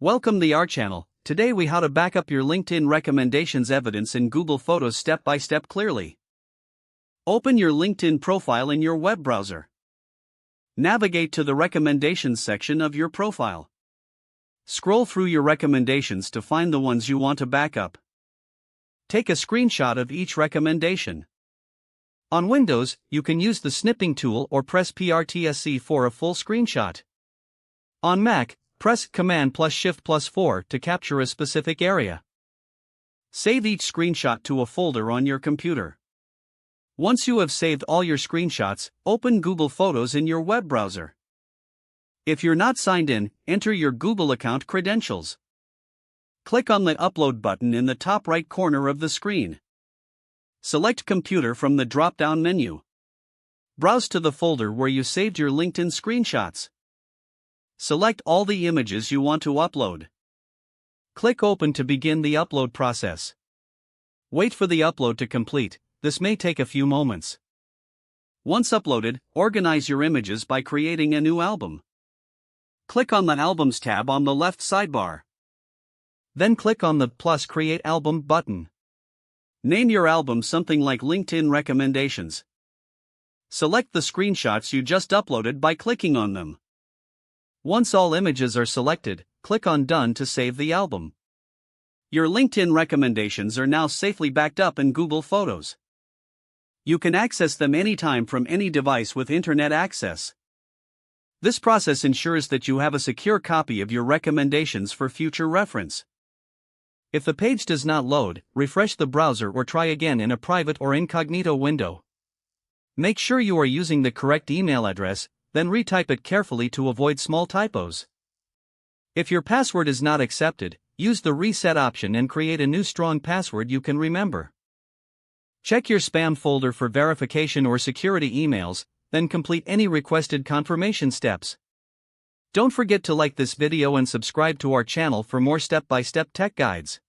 Welcome to our channel. Today we how to back up your LinkedIn recommendations evidence in Google Photos step by step clearly. Open your LinkedIn profile in your web browser. Navigate to the recommendations section of your profile. Scroll through your recommendations to find the ones you want to back up. Take a screenshot of each recommendation. On Windows, you can use the snipping tool or press PRTSC for a full screenshot. On Mac, press Command plus Shift plus 4 to capture a specific area. Save each screenshot to a folder on your computer. Once you have saved all your screenshots, open Google Photos in your web browser. If you're not signed in, enter your Google account credentials. Click on the Upload button in the top right corner of the screen. Select Computer from the drop-down menu. Browse to the folder where you saved your LinkedIn screenshots. Select all the images you want to upload. Click Open to begin the upload process. Wait for the upload to complete. This may take a few moments. Once uploaded, organize your images by creating a new album. Click on the Albums tab on the left sidebar. Then click on the plus Create Album button. Name your album something like LinkedIn Recommendations. Select the screenshots you just uploaded by clicking on them. Once all images are selected, click on Done to save the album. Your LinkedIn recommendations are now safely backed up in Google Photos. You can access them anytime from any device with internet access. This process ensures that you have a secure copy of your recommendations for future reference. If the page does not load, refresh the browser or try again in a private or incognito window. Make sure you are using the correct email address, then retype it carefully to avoid small typos. If your password is not accepted, use the reset option and create a new strong password you can remember. Check your spam folder for verification or security emails, then complete any requested confirmation steps. Don't forget to like this video and subscribe to our channel for more step-by-step tech guides.